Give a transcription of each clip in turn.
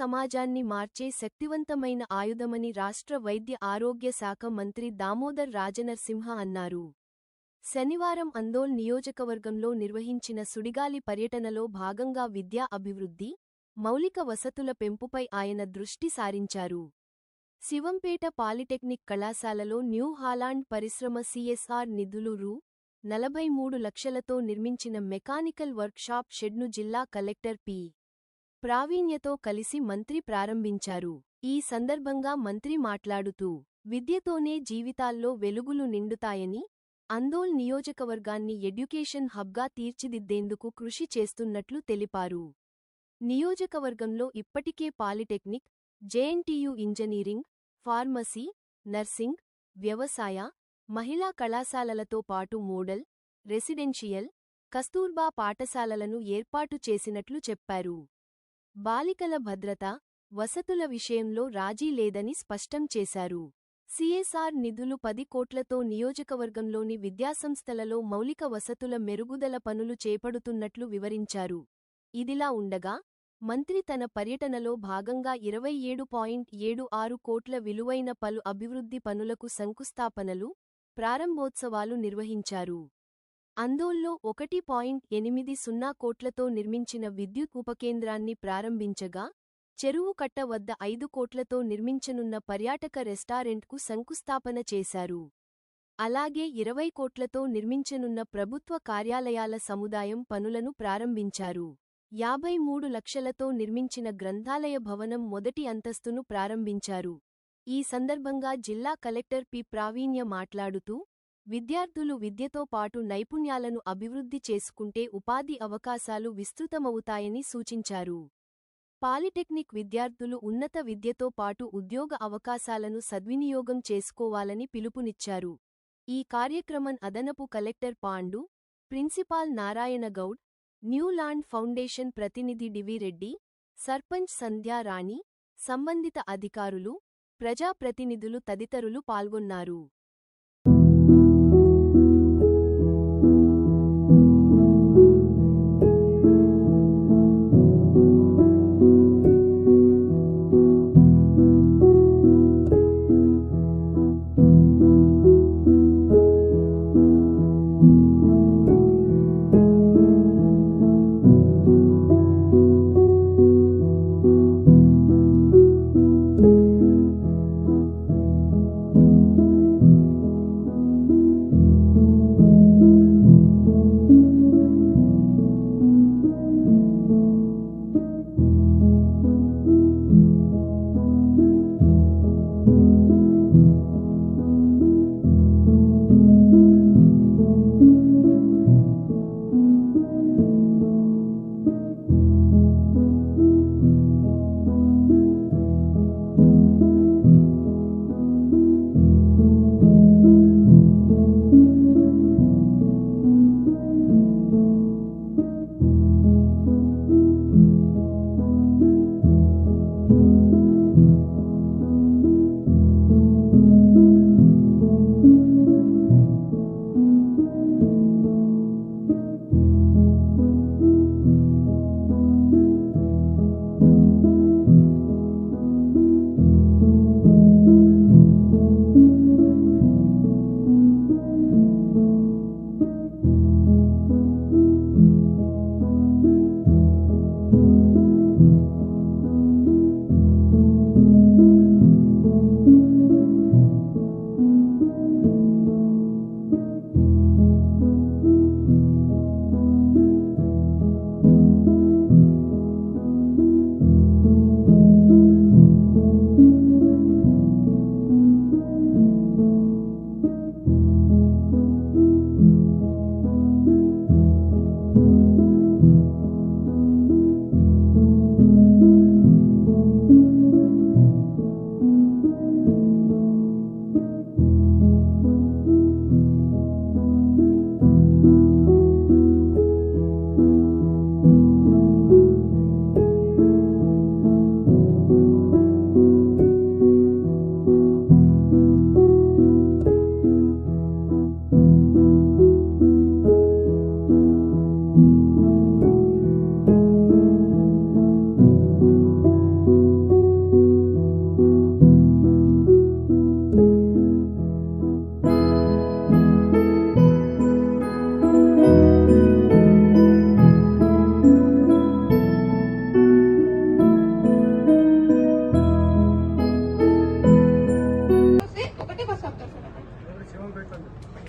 సమాజాన్ని మార్చే శక్తివంతమైన ఆయుధమని రాష్ట్ర వైద్య ఆరోగ్య శాఖ మంత్రి దామోదర్ రాజనరసింహ అన్నారు. శనివారం అందోల్ నియోజకవర్గంలో నిర్వహించిన సుడిగాలి పర్యటనలో భాగంగా విద్యా అభివృద్ధి, మౌలిక వసతుల పెంపుపై ఆయన దృష్టి సారించారు. శివంపేట పాలిటెక్నిక్ కళాశాలలో న్యూ హాలాండ్ పరిశ్రమ సిఎస్ఆర్ నిధులు రూ. 43 లక్షలతో నిర్మించిన మెకానికల్ వర్క్షాప్ షెడ్ను జిల్లా కలెక్టర్ పి. ప్రావీణ్యతో కలిసి మంత్రి ప్రారంభించారు. ఈ సందర్భంగా మంత్రి మాట్లాడుతూ, విద్యతోనే జీవితాల్లో వెలుగులు నిండుతాయని, అందోల్ నియోజకవర్గాన్ని ఎడ్యుకేషన్ హబ్గా తీర్చిదిద్దేందుకు కృషి చేస్తున్నట్లు తెలిపారు. నియోజకవర్గంలో ఇప్పటికే polytechnic, JNTU engineering, pharmacy, nursing, వ్యవసాయ, మహిళా కళాశాలలతో పాటు మోడల్, రెసిడెన్షియల్, కస్తూర్బా పాఠశాలలను ఏర్పాటు చేసినట్లు చెప్పారు. బాలికల భద్రత, వసతుల విషయంలో రాజీ లేదని స్పష్టం చేశారు. సిఎస్ఆర్ నిధులు 10 కోట్లతో నియోజకవర్గంలోని విద్యాసంస్థలలో మౌలిక వసతుల మెరుగుదల పనులు చేపడుతున్నట్లు వివరించారు. ఇదిలా ఉండగా, మంత్రి తన పర్యటనలో భాగంగా 27.76 కోట్ల విలువైన పలు అభివృద్ధి పనులకు శంకుస్థాపనలు, ప్రారంభోత్సవాలు నిర్వహించారు. అందోల్లో 1.80 కోట్లతో నిర్మించిన విద్యుత్ ఉపకేంద్రాన్ని ప్రారంభించగా, చెరువు కట్ట వద్ద 5 కోట్లతో నిర్మించనున్న పర్యాటక రెస్టారెంట్కు శంకుస్థాపన చేశారు. అలాగే 20 కోట్లతో నిర్మించనున్న ప్రభుత్వ కార్యాలయాల సముదాయం పనులను ప్రారంభించారు. 53 లక్షలతో నిర్మించిన గ్రంథాలయ భవనం మొదటి అంతస్తును ప్రారంభించారు. ఈ సందర్భంగా జిల్లా కలెక్టర్ పి. ప్రావీణ్య మాట్లాడుతూ, విద్యార్థులు విద్యతో పాటు నైపుణ్యాలను అభివృద్ధి చేసుకుంటే ఉపాధి అవకాశాలు విస్తృతమవుతాయని సూచించారు. పాలిటెక్నిక్ విద్యార్థులు ఉన్నత విద్యతో పాటు ఉద్యోగ అవకాశాలను సద్వినియోగం చేసుకోవాలని పిలుపునిచ్చారు. ఈ కార్యక్రమం అదనపు collector Pandu, principal Narayanagoud, new land foundation ప్రతినిధి డివి రెడ్డి, సర్పంచ్ సంధ్యా రాణి, సంబంధిత అధికారులు, ప్రజాప్రతినిధులు తదితరులు పాల్గొన్నారు.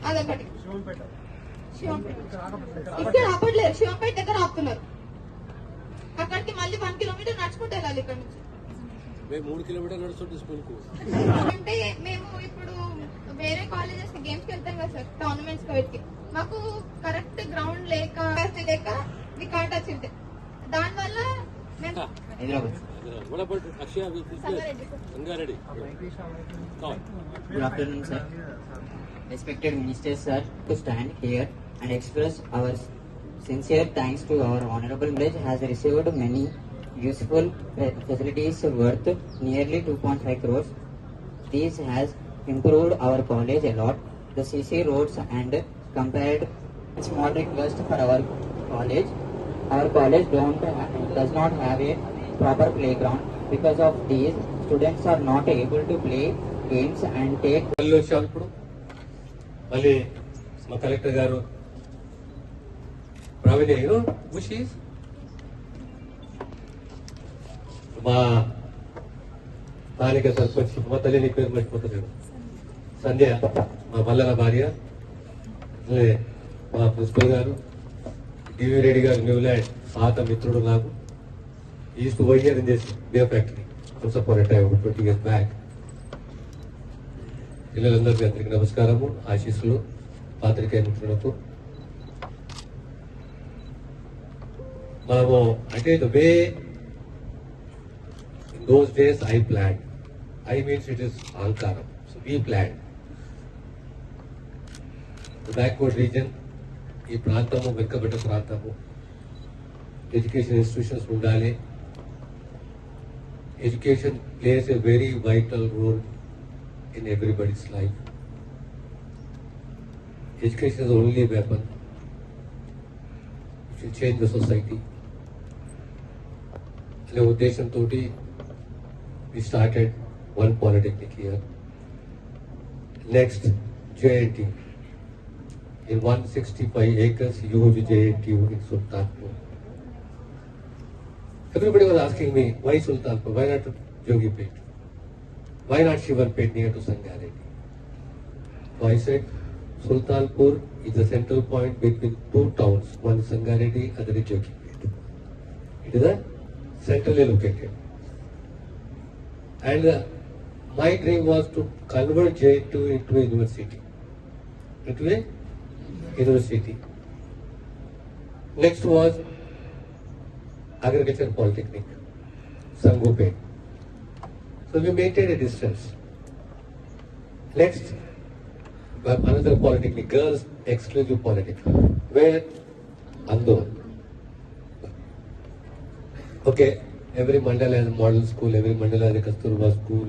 అదొకటి. ఇక్కడ ఆపట్లేదు, శివంపేట దగ్గర ఆపుతున్నారు. అక్కడికి మళ్ళీ 1 కిలోమీటర్ నడుచుకుంటూ వెళ్ళాలి ఇక్కడ నుంచి. 3 కిలోమీటర్లు నడుస్తుంటే స్కూల్ కు. అంటే మేము ఇప్పుడు వేరే కాలేజెస్ కి గేమ్స్ కి వెళ్తాం కదా సార్, టోర్నమెంట్స్ కి. మాకు కరెక్ట్ గ్రౌండ్ లేక వి కాంట్ టచ్ ఇట్. దాని వల్ల మేము Sangareddy. Good afternoon, sir. Respected ministers, sir, to stand here and express our sincere thanks to our honorable village has received many useful facilities worth nearly 2.5 crores. This has improved our college a lot. The CC roads and compared small request for our college. Our college does not have a proper playground. Because of these, students are not able to play games and take. ఇప్పుడు మళ్ళీ మా collector గారు ప్రావీణ్య మా స్థానిక సర్పంచ్ మా తల్లి నీ పేరు మర్చిపోతున్నాడు సంధ్య, మా మల్లల భార్య, మా ప్రిన్సిపల్ గారు డివి రెడ్డి గారు, న్యూలాండ్ పాత మిత్రుడు నాకు. East wire in this beer factory once upon a time 20 years back. పిల్లలందరికీ అందరికీ నమస్కారము, ఆశీస్సులు పాత్రికేయ మిత్రులకు. మనము అంటే the way in those days I plan, I means it is అహంకారం. So we plan backward region, ఈ ప్రాంతము వెనుకబడ్డ ప్రాంతము, ఎడ్యుకేషన్ ఇన్స్టిట్యూషన్స్ ఉండాలి. Education plays a very vital role in everybody's life. Education is the only weapon which will change the society. అనే ఉద్దేశంతో we started one polytechnic here. Next, JNT in 165 acres, huge JNT in Sultanpur. Everybody was asking me, why Sultanpur? Why not Jogipet? Why not Shivanpet near to Sangareddy? So I said, Sultanpur is the central point between two towns, one is Sangareddy, other is Jogipet. It is a centrally located. And my dream was to convert J2 into a university. Next was Agriculture Polytechnic, Sangupet. So we maintained a distance. Next, another polytechnic, girls exclusive polytechnic. Where? Andor. Okay, every mandala has a model school, every mandala has a Kasturba school,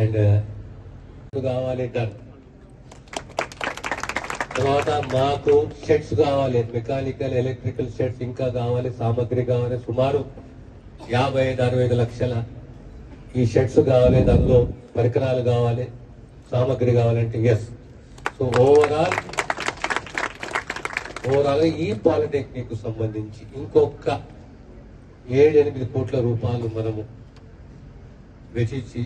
and కావాలి done. తర్వాత మాకు sheds కావాలి, mechanical electrical sheds ఇంకా కావాలి, సామగ్రి కావాలి. సుమారు 55-65 లక్షల ఈ షెడ్స్ కావాలి, దానిలో పరికరాలు కావాలి, సామగ్రి కావాలంటే ఎస్. సో ఓవరాల్ ఈ పాలిటెక్నిక్ కు సంబంధించి ఇంకొక 7-8 కోట్ల రూపాయలు మనము వెచ్చించి,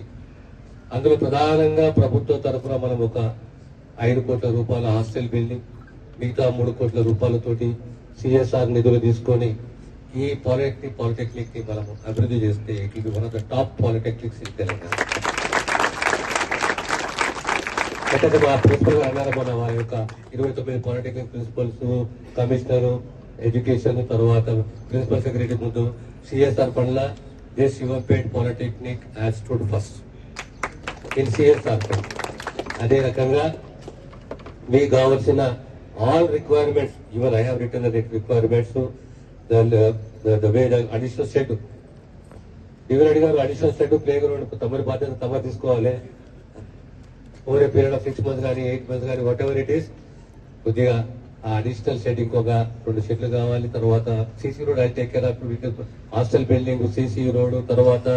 అందులో ప్రధానంగా ప్రభుత్వ తరఫున మనం ఒక 5 కోట్ల రూపాయల హాస్టల్ బిల్డింగ్, మిగతా 3 కోట్ల రూపాయలతోటి సిఎస్ఆర్ నిధులు తీసుకొని ఈ పాలిటెక్నిక్ ని మనం అభివృద్ధి చేస్తే it will be one of the top polytechnics in Telangana. అంటే మా ప్రిన్సిపల్ అన్నారు, మన వారి యొక్క 29 పాలిటెక్నిక్ ప్రిన్సిపల్స్, కమిషనర్ ఎడ్యుకేషన్, తర్వాత ప్రిన్సిపల్ సెక్రటరీ ముందు సిఎస్ఆర్ ఫండ్ల this Shivampet polytechnic has stood first in CSR fund. అదే రకంగా మీకు కావాల్సిన all requirements, even I have return the requirements, the way the additional shed, even అడిగారు అడిషనల్ షెడ్, ప్లే గ్రౌండ్ తమరి బాధ్యత తమరు తీసుకోవాలి. Over a period of 6 months కానీ 8 months కానీ వాట్ ఎవర్ ఇట్ ఈస్, కొద్దిగా ఆ అడిషనల్ షెడ్ ఇంకొక 2 షెడ్లు కావాలి. తర్వాత CC road I take care of, hostel building, CC road, తర్వాత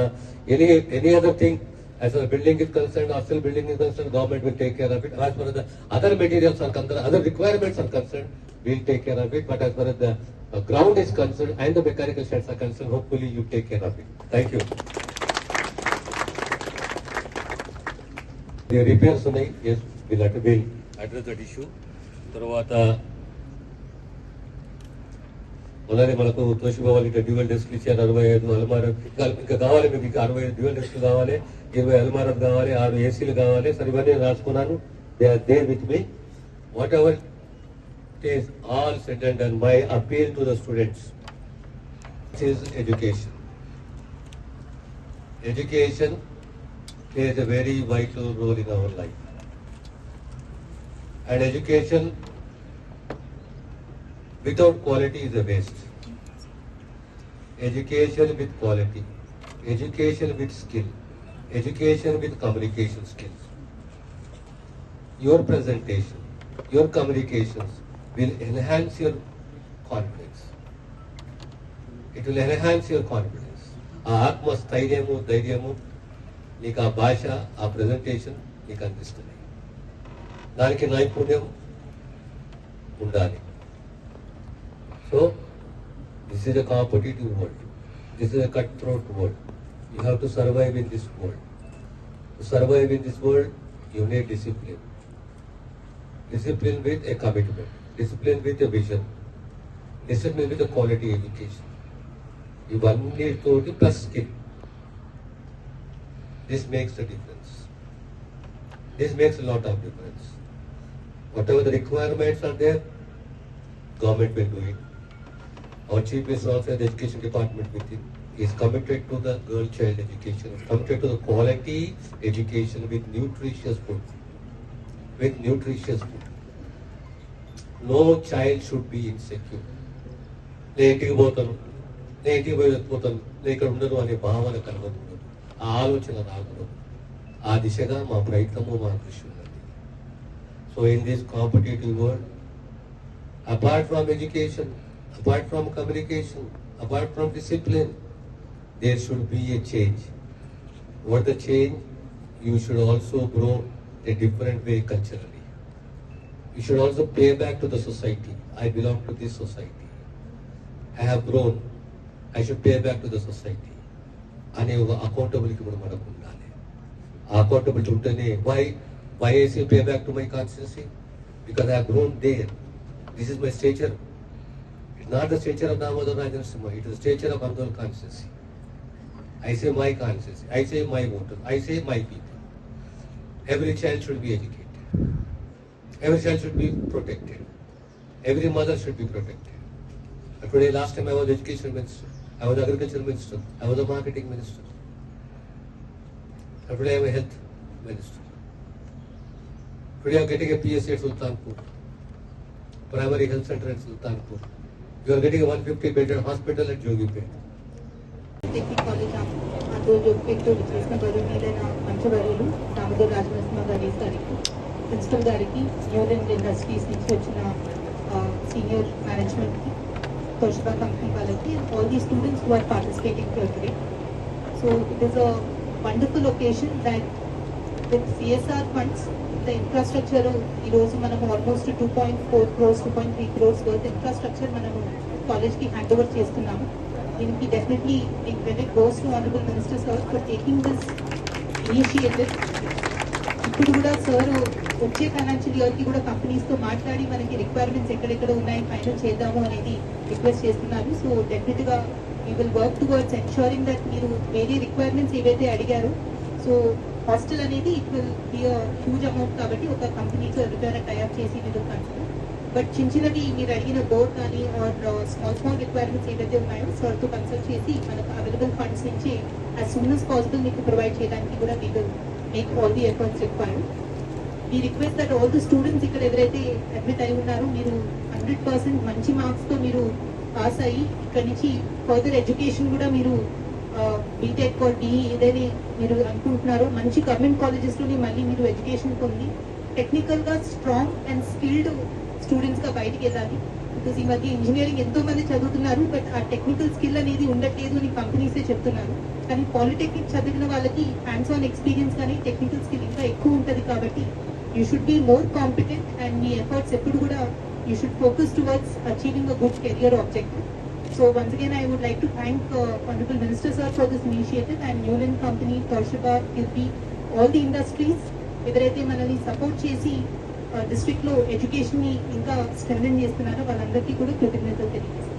any other thing. As far as building is concerned, hostel building is concerned, government will take care of it. As far as the other materials are concerned, other requirements are concerned, we'll take care of it. But as far as the ground is concerned and the mechanical sheds are concerned, hopefully you take care of it. Thank you. The repairs, yes, we'll address that issue. తర్వాత అలానే మనకు Toshiba వాళ్ళు dual డెస్క్లు ఇచ్చారు 65 అల్మారా ఇంకా కావాలి మీకు ఇంకా 65 dual డెస్క్లు కావాలి 20 అల్మారాలు కావాలి 6 ఏసీలు కావాలి సరే ఇవన్నీ రాసుకున్నాను they are there with me whatever it is all said and done my appeal to the students is education. Education plays a very vital role in our life. And education without quality is a waste. Education with quality, education with skill, education with communication skills. Your presentation, your communications will enhance your confidence. It will enhance your confidence. ఆ ఆత్మస్థైర్యము ధైర్యము నీకు ఆ భాష ఆ presentation నీకు అందిస్తుంది దానికి నైపుణ్యం ఉండాలి so this is a competitive world this is a cut throat world you have to survive in this world to survive in this world you need discipline discipline with a commitment discipline with a vision discipline with a quality education ఇవన్నీతోటి plus skill this makes the difference this makes a lot of difference whatever the requirements are there government will do it our chief minister also the education department with him is committed to the girl child education is committed to the quality education with nutritious food no child should be insecure నేటికి పోతాను నేటికి పోతాను నేను ఇక్కడ ఉండను అనే భావన కలగకూడదు ఆ ఆలోచన రాకూడదు ఆ దిశగా మా ప్రయత్నము మా కృషి ఉన్నది so in this competitive world apart from education apart from communication apart from discipline there should be a change what the change you should also grow a different way culturally you should also pay back to the society I belong to this society I have grown I should pay back to the society. అనే ఒక accountability కూడా మనకు ఉండాలి ఆ accountability ఉంటేనే why I say pay back to my constituency because I have grown there. This is my stature. It's not the stature of Damodar Rajendra Simha, it is the stature of Andol constituency. I say my constituency, I say my voters, I say my people. Every child should be educated, every child should be protected, every mother should be protected. Today, last time I was education minister, I was agriculture minister, I was a marketing minister. Today I am a health minister. Today I am getting a PSC at Sultanpur, primary health center at Sultanpur. You are getting a 150-bedded hospital at Jogipet. Technique college అందులో జోగిపేటలో విచ్చేసిన గౌరవనీయులైన మంత్రివర్యులు దామోదర్ రాజనరసింహ గారికి principal గారికి Newland industries నుంచి వచ్చిన senior మేనేజ్మెంట్కి Toshiba company వాళ్ళకి and all the students who are participating here today. So it is a wonderful occasion that with CSR funds, the infrastructure ఈ రోజు మనము almost 2.4 crores, 2.3 crores worth infrastructure మనము కాలేజ్కి hand over చేస్తున్నాము. దీనికి definitely big credit goes to Honorable Minister Sir for taking this initiative. ఇప్పుడు కూడా sir వచ్చే ఫైనాన్షియల్ ఇయర్కి కూడా కంపెనీస్తో మాట్లాడి మనకి రిక్వైర్మెంట్స్ ఎక్కడెక్కడ ఉన్నాయి ఫైనల్ చేద్దాము అనేది రిక్వెస్ట్ చేస్తున్నారు. సో డెఫినెట్గా we will work towards ensuring that మీరు వేరే రిక్వైర్మెంట్స్ ఏవైతే అడిగారో సో హాస్టల్ అనేది it will be a huge amount కాబట్టి ఒక కంపెనీతో ఎవరికైనా టైఅప్ చేసి మీరు కన్సిడర్ బట్ చిన్నవి మీరు అడిగిన బోర్డ్ కానీ ఆర్ స్మాల్ రిక్వైర్మెంట్స్ ఏవైతే ఉన్నాయో సార్తో కన్సల్ట్ చేసి మనకు అవైలబుల్ ఫండ్స్ నుంచి యాజ్ సూన్ as పాసిబుల్ మీకు ప్రొవైడ్ చేయడానికి కూడా we will make all the efforts required. We request that all the students ఇక్కడ ఎవరైతే అడ్మిట్ అయి ఉన్నారో మీరు 100% మంచి మార్క్స్తో మీరు పాస్ అయ్యి ఇక్కడ నుంచి ఫర్దర్ ఎడ్యుకేషన్ కూడా మీరు బీటెక్ ఆర్ డిఈ ఏదైనా మీరు అనుకుంటున్నారో మంచి గవర్నమెంట్ కాలేజెస్లోనే మళ్ళీ మీరు ఎడ్యుకేషన్ పొంది టెక్నికల్గా స్ట్రాంగ్ అండ్ స్కిల్డ్ స్టూడెంట్స్గా బయటికి వెళ్ళాలి. బికాస్ ఈ మధ్య ఇంజనీరింగ్ ఎంతో మంది చదువుతున్నారు బట్ ఆ టెక్నికల్ స్కిల్ అనేది ఉండట్లేదు అని కంపెనీసే చెప్తున్నారు. కానీ పాలిటెక్నిక్ చదివిన వాళ్ళకి హ్యాండ్స్ ఆన్ ఎక్స్పీరియన్స్ కానీ టెక్నికల్ స్కిల్ ఇంకా ఎక్కువ ఉంటుంది కాబట్టి you should be more competent and me efforts ఎప్పుడు కూడా you should focus towards achieving a good career objective. So once again I would like to thank Honorable Minister Sir for this initiative and Newland Company, Toshiba, Kirby, all the industries ఎవరైతే మనల్ని support చేసి district లో education ని ఇంకా strengthen చేస్తున్నారో వాళ్ళందరికీ కూడా కృతజ్ఞతలు తెలియజేస్తాను.